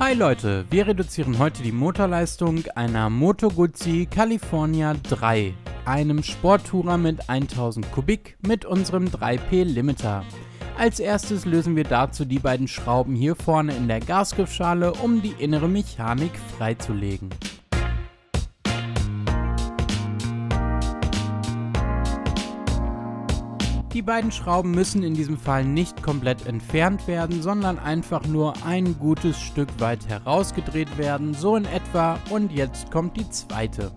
Hi Leute, wir reduzieren heute die Motorleistung einer Moto Guzzi California 3, einem Sporttourer mit 1000 Kubik mit unserem 3P Limiter. Als erstes lösen wir dazu die beiden Schrauben hier vorne in der Gasgriffschale, um die innere Mechanik freizulegen. Die beiden Schrauben müssen in diesem Fall nicht komplett entfernt werden, sondern einfach nur ein gutes Stück weit herausgedreht werden, so in etwa, und jetzt kommt die zweite.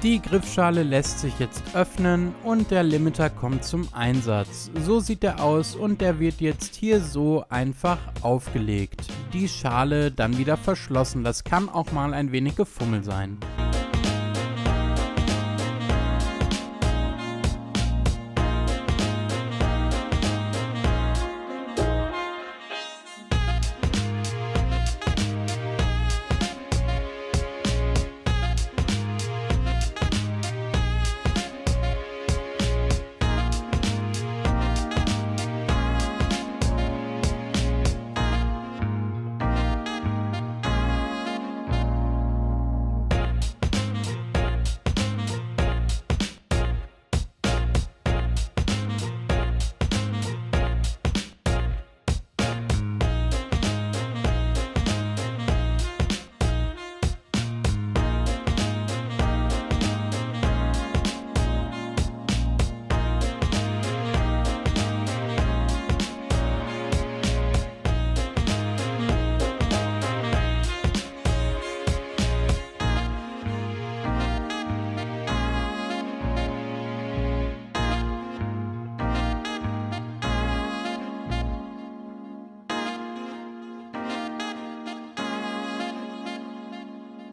Die Griffschale lässt sich jetzt öffnen und der Limiter kommt zum Einsatz. So sieht er aus und der wird jetzt hier so einfach aufgelegt. Die Schale dann wieder verschlossen, das kann auch mal ein wenig Gefummel sein.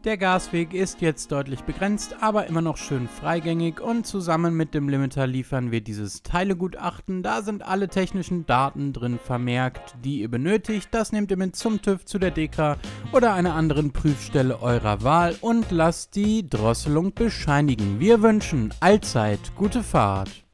Der Gasweg ist jetzt deutlich begrenzt, aber immer noch schön freigängig, und zusammen mit dem Limiter liefern wir dieses Teilegutachten. Da sind alle technischen Daten drin vermerkt, die ihr benötigt. Das nehmt ihr mit zum TÜV, zu der DEKRA oder einer anderen Prüfstelle eurer Wahl und lasst die Drosselung bescheinigen. Wir wünschen allzeit gute Fahrt.